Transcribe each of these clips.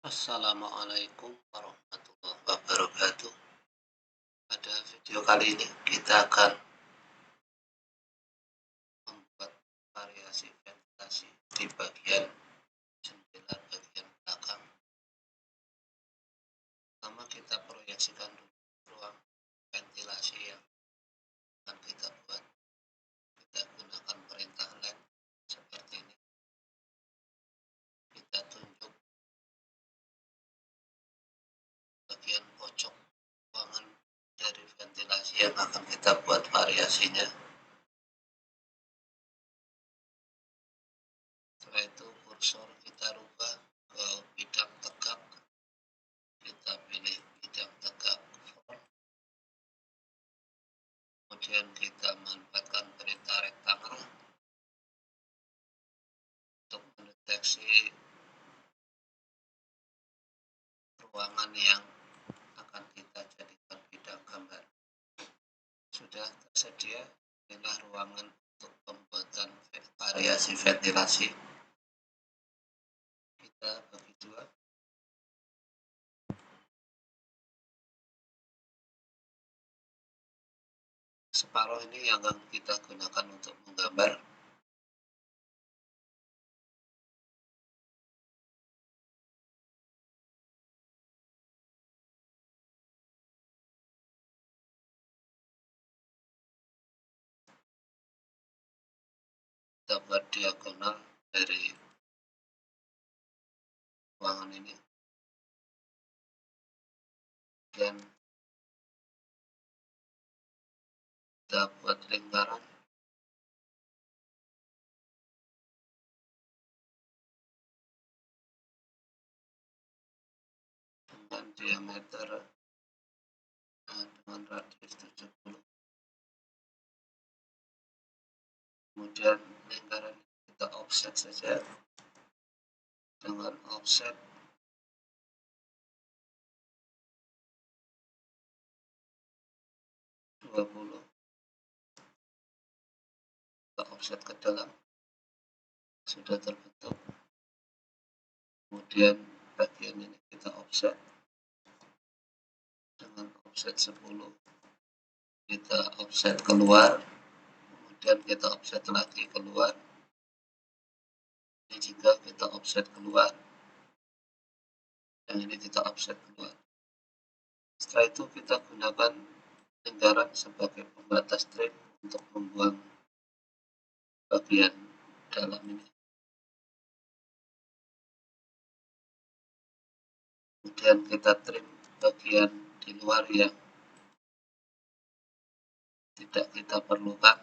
Assalamualaikum warahmatullahi wabarakatuh. Pada video kali ini kita akan membuat variasi ventilasi di bagian jendela bagian belakang. Pertama kita proyeksikan dulu ruang ventilasi yang akan kita buat. Kita gunakan perintah line seperti ini. Kita tunjuk bagian pojok ruangan dari ventilasi yang akan kita buat variasinya. Setelah itu kursor kita rubah ke bidang tegak, kita pilih bidang tegak front, kemudian kita manfaatkan perintah rectangle untuk mendeteksi ruangan yang akan kita jadikan bidang gambar. Sudah tersedia, inilah ruangan untuk pembuatan variasi ventilasi. Kita bagi dua. Separuh ini yang akan kita gunakan untuk menggambar. Kita buat diagonal dari ruangan ini, dan kita buat lingkaran dengan diameter dengan radius 70. Kemudian lingkaran kita offset saja dengan offset 20. Kita offset ke dalam, sudah terbentuk. Kemudian bagian ini kita offset dengan offset 10. Kita offset keluar, kemudian kita offset lagi keluar. Ini juga kita offset keluar, yang ini kita offset keluar. Setelah itu kita gunakan lingkaran sebagai pembatas trim untuk membuang bagian dalam ini. Kemudian kita trim bagian di luar yang tidak kita perlukan.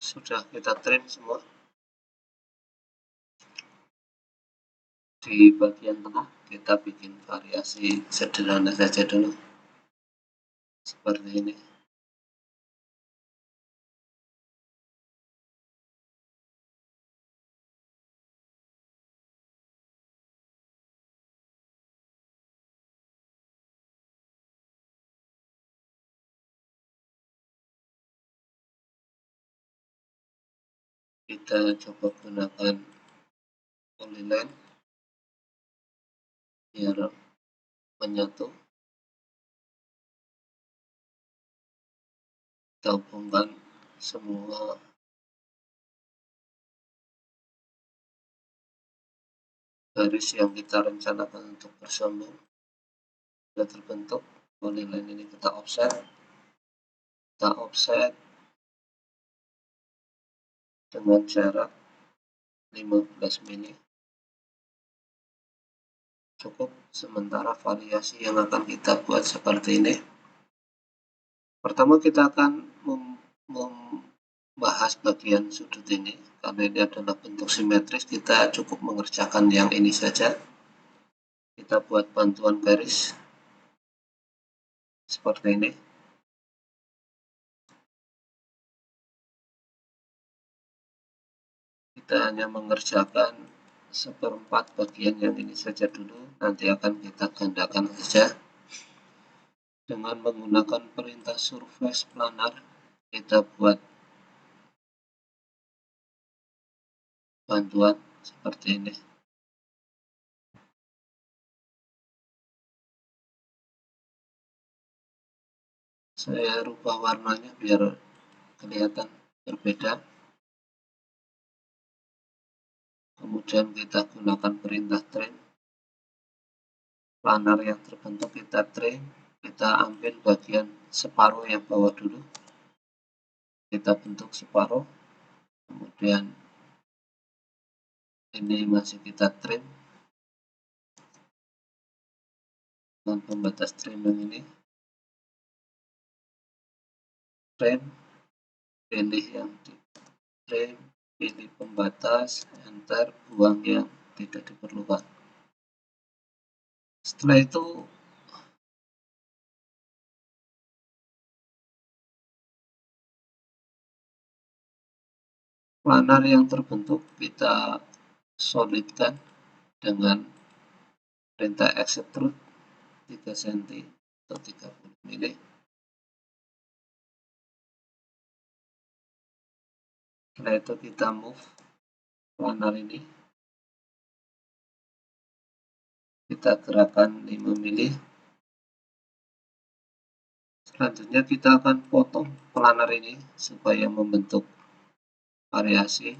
Sudah kita trim semua. Di bagian tengah kita bikin variasi sederhana saja dulu, seperti ini. Kita coba gunakan polyline biar menyatu. Kita hubungkan semua garis yang kita rencanakan untuk bersambung. Sudah terbentuk. Polyline ini kita offset dengan jarak 15 mili. Cukup. Sementara variasi yang akan kita buat seperti ini. Pertama kita akan membahas bagian sudut ini, karena ini adalah bentuk simetris. Kita cukup mengerjakan yang ini saja. Kita buat bantuan garis seperti ini. Kita hanya mengerjakan seperempat bagian yang ini saja dulu, nanti akan kita gandakan saja. Dengan menggunakan perintah surface planar, kita buat bantuan seperti ini. Saya rubah warnanya biar kelihatan berbeda. Kemudian kita gunakan perintah trim. Planar yang terbentuk kita trim, kita ambil bagian separuh yang bawah dulu. Kita bentuk separuh. Kemudian ini masih kita trim dengan pembatas trim yang ini. Trim, pilih yang di trim, pilih pembatas, enter, buang yang tidak diperlukan. Setelah itu planar yang terbentuk kita solidkan dengan perintah extrude 3 cm atau 30 mm. Setelah itu kita move planar ini, kita gerakan 5 mm. Selanjutnya kita akan potong planar ini supaya membentuk variasi.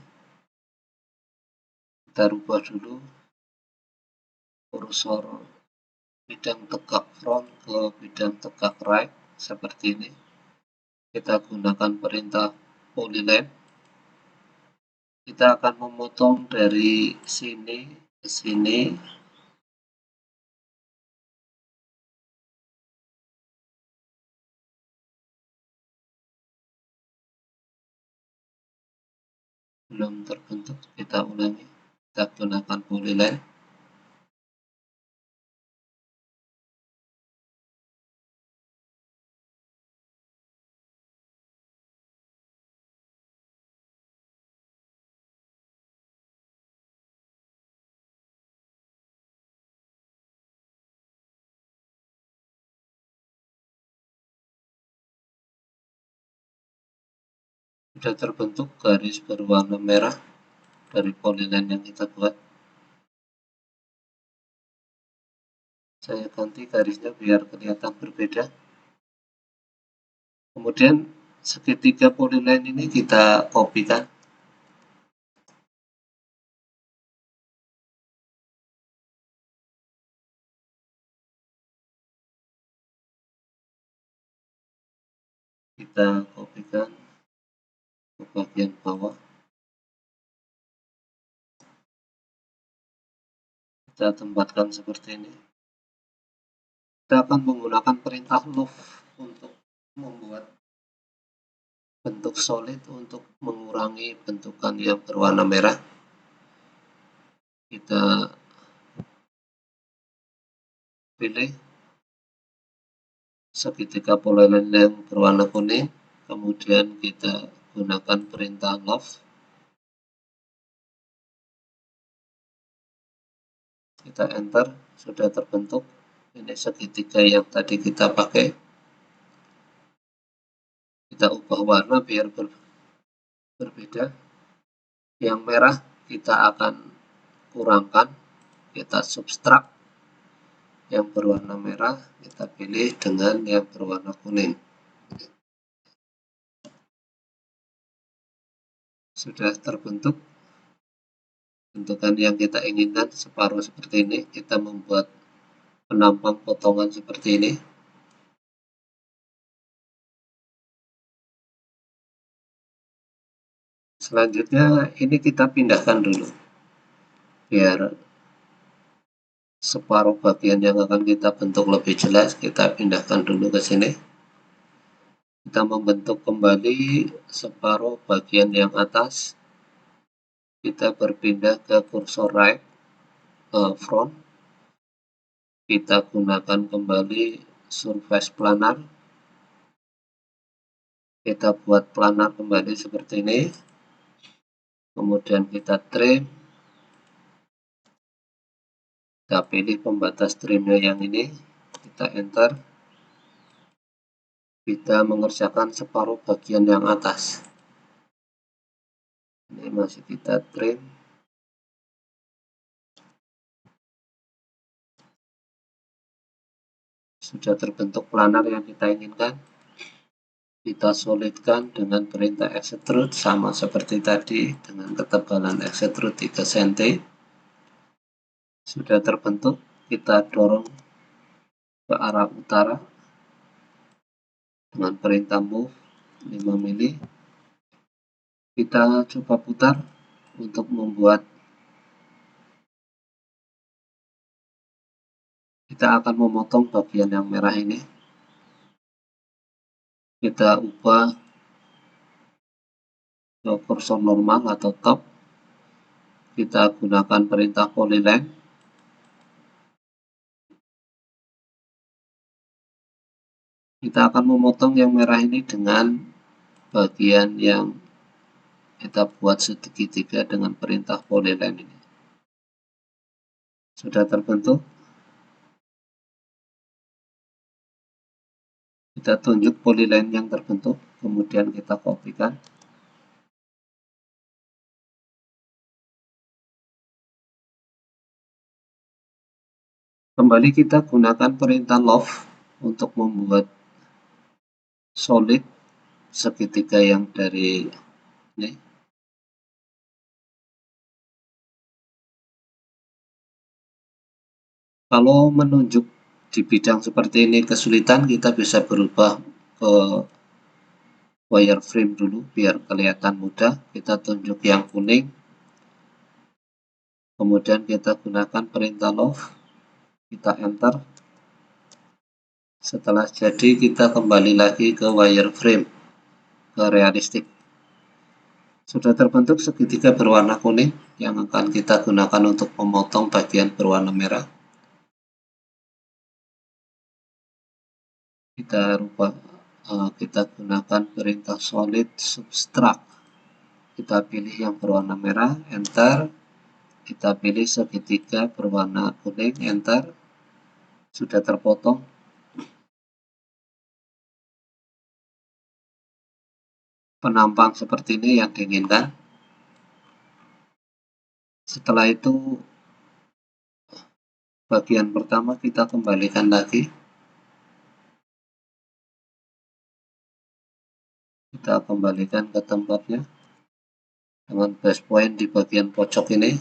Kita rubah dulu kursor bidang tegak front ke bidang tegak right seperti ini. Kita gunakan perintah polyline. Kita akan memotong dari sini ke sini. Belum terbentuk, kita ulangi. Kita gunakan polyline. Sudah terbentuk garis berwarna merah dari polyline yang kita buat. Saya ganti garisnya biar kelihatan berbeda. Kemudian segitiga polyline ini kita kopikan. Kita kopikan ke bagian bawah. Kita tempatkan seperti ini. Kita akan menggunakan perintah move untuk membuat bentuk solid untuk mengurangi bentukan yang berwarna merah. Kita pilih segitiga polyline yang berwarna kuning, kemudian kita gunakan perintah move. Kita enter, sudah terbentuk. Ini segitiga yang tadi kita pakai. Kita ubah warna biar berbeda. Yang merah kita akan kurangkan, kita subtract yang berwarna merah, kita pilih dengan yang berwarna kuning. Sudah terbentuk bentukan yang kita inginkan, separuh seperti ini. Kita membuat penampang potongan seperti ini. Selanjutnya ini kita pindahkan dulu biar separuh bagian yang akan kita bentuk lebih jelas. Kita pindahkan dulu ke sini. Kita membentuk kembali separuh bagian yang atas. Kita berpindah ke kursor right front. Kita gunakan kembali surface planar, kita buat planar kembali seperti ini, kemudian kita trim, kita pilih pembatas trimnya yang ini, kita enter, kita mengerjakan separuh bagian yang atas. Ini masih kita trim, sudah terbentuk planar yang kita inginkan. Kita solidkan dengan perintah extrude sama seperti tadi dengan ketebalan extrude 3 cm. Sudah terbentuk, kita dorong ke arah utara dengan perintah move 5 mili. Kita coba putar untuk membuat, kita akan memotong bagian yang merah ini. Kita ubah ke kursor normal atau top. Kita gunakan perintah polyline. Kita akan memotong yang merah ini dengan bagian yang kita buat segitiga dengan perintah polyline ini. Sudah terbentuk. Kita tunjuk polyline yang terbentuk, kemudian kita kopikan. Kembali kita gunakan perintah loft untuk membuat solid segitiga yang dari ini. Kalau menunjuk di bidang seperti ini kesulitan, kita bisa berubah ke wireframe dulu biar kelihatan mudah. Kita tunjuk yang kuning, kemudian kita gunakan perintah loft, kita enter. Setelah jadi, kita kembali lagi ke wireframe, ke realistik. Sudah terbentuk segitiga berwarna kuning yang akan kita gunakan untuk memotong bagian berwarna merah. Kita rubah, kita gunakan perintah solid subtract. Kita pilih yang berwarna merah, enter. Kita pilih segitiga berwarna kuning, enter. Sudah terpotong. Penampang seperti ini yang diinginkan. Setelah itu bagian pertama kita kembalikan lagi. Kita kembalikan ke tempatnya dengan base point di bagian pojok ini.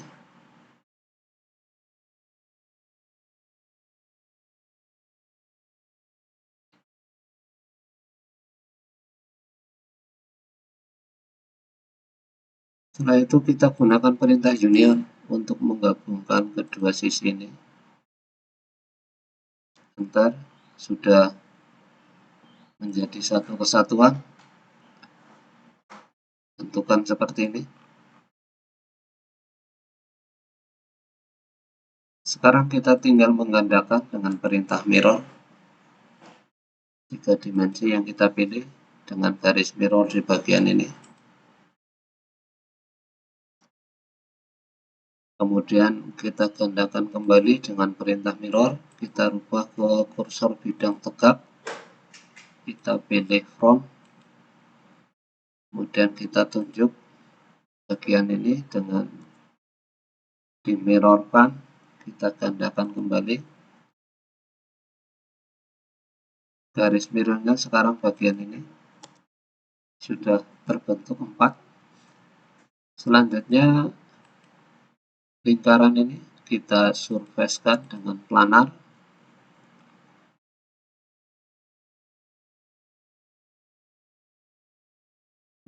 Setelah itu kita gunakan perintah union untuk menggabungkan kedua sisi ini. Bentar, sudah menjadi satu kesatuan. Tentukan seperti ini. Sekarang kita tinggal menggandakan dengan perintah mirror. 3 dimensi yang kita pilih dengan garis mirror di bagian ini. Kemudian kita gandakan kembali dengan perintah mirror. Kita rubah ke kursor bidang tegak. Kita pilih front. Kemudian kita tunjuk bagian ini dengan dimirrorkan. Kita gandakan kembali. Garis mirrornya sekarang bagian ini sudah terbentuk 4. Selanjutnya lingkaran ini kita surfacekan dengan planar.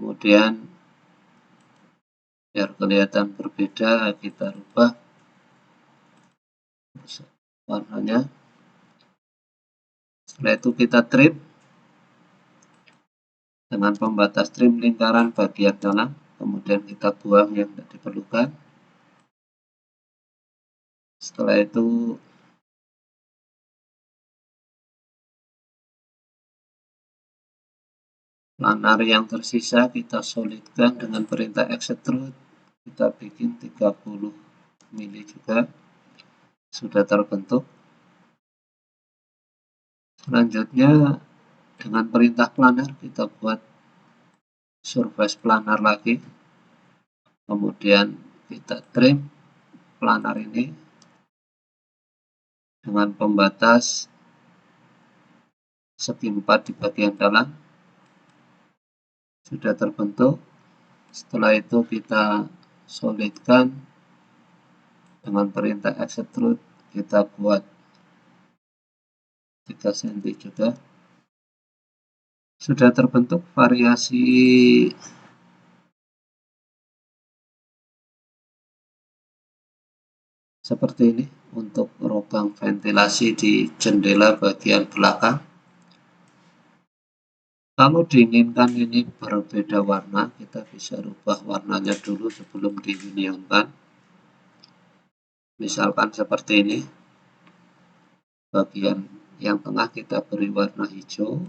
Kemudian biar kelihatan berbeda, kita rubah warnanya. Setelah itu kita trim dengan pembatas trim lingkaran bagian dalam, kemudian kita buang yang tidak diperlukan. Setelah itu Planar yang tersisa kita solidkan dengan perintah extrude. Kita bikin 30 mili juga. Sudah terbentuk. Selanjutnya dengan perintah planar kita buat surface planar lagi. Kemudian kita trim planar ini dengan pembatas segi 4 di bagian dalam. Sudah terbentuk. Setelah itu kita solidkan dengan perintah extrude. Kita buat 3 cm juga. Sudah terbentuk variasi seperti ini untuk lubang ventilasi di jendela bagian belakang. Kalau diinginkan ini berbeda warna, kita bisa rubah warnanya dulu sebelum diunionkan. Misalkan seperti ini. Bagian yang tengah kita beri warna hijau.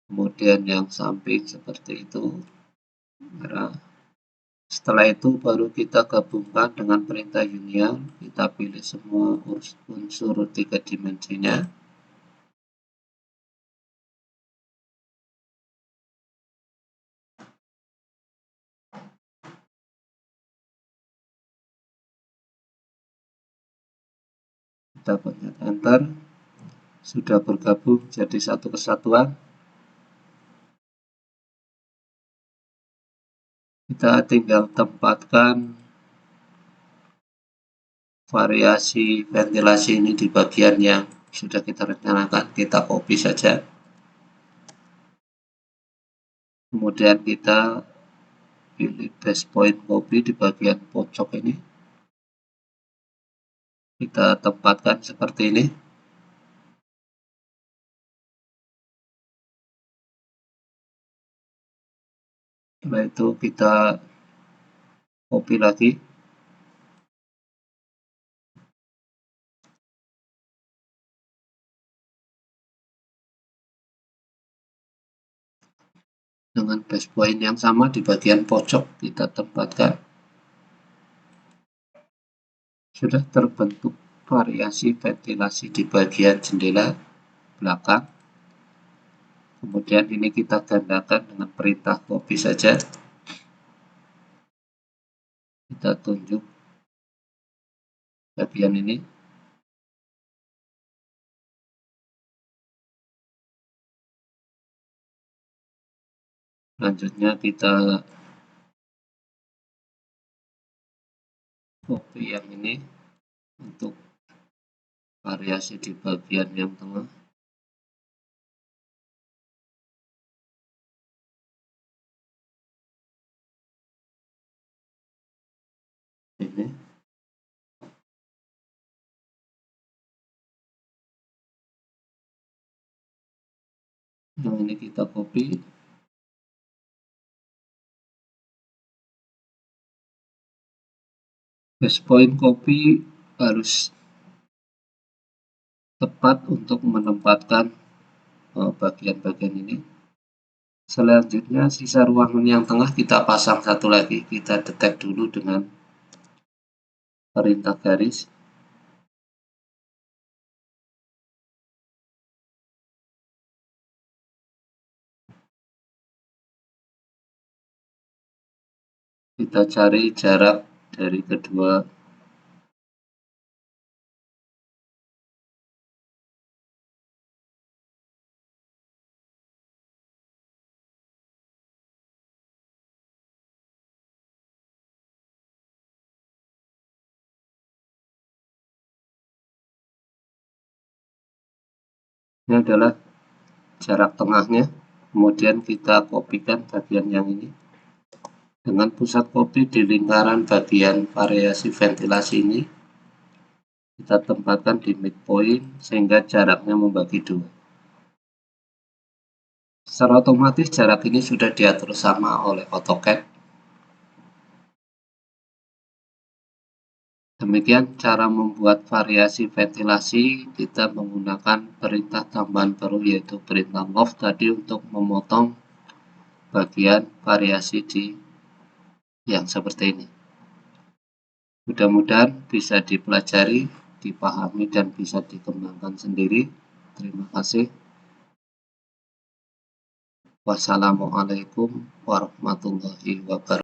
Kemudian yang samping seperti itu, merah. Setelah itu baru kita gabungkan dengan perintah union. Kita pilih semua unsur 3 dimensinya. Kita pencet enter. Sudah bergabung jadi satu kesatuan. Kita tinggal tempatkan variasi ventilasi ini di bagian yang sudah kita rencanakan. Kita copy saja. Kemudian kita pilih base point copy di bagian pojok ini. Kita tempatkan seperti ini. Setelah itu kita copy lagi. Dengan base point yang sama di bagian pojok kita tempatkan. Sudah terbentuk variasi ventilasi di bagian jendela belakang. Kemudian ini kita gandakan dengan perintah copy saja. Kita tunjuk bagian ini. Selanjutnya kita copy yang ini untuk variasi di bagian yang tengah. Ini. Yang ini kita copy. Base point copy harus tepat untuk menempatkan bagian-bagian ini. Selanjutnya sisa ruangan yang tengah kita pasang satu lagi. Kita detect dulu dengan perintah garis. Kita cari jarak dari kedua ini adalah jarak tengahnya. Kemudian kita kopikan bagian yang ini dengan pusat copy di lingkaran bagian variasi ventilasi ini. Kita tempatkan di midpoint sehingga jaraknya membagi 2. Secara otomatis jarak ini sudah diatur sama oleh AutoCAD. Demikian Demikian cara membuat variasi ventilasi. Kita menggunakan perintah tambahan baru yaitu perintah move tadi untuk memotong bagian variasi yang seperti ini. Mudah-mudahan bisa dipelajari, dipahami, dan bisa dikembangkan sendiri. Terima kasih. Wassalamualaikum warahmatullahi wabarakatuh.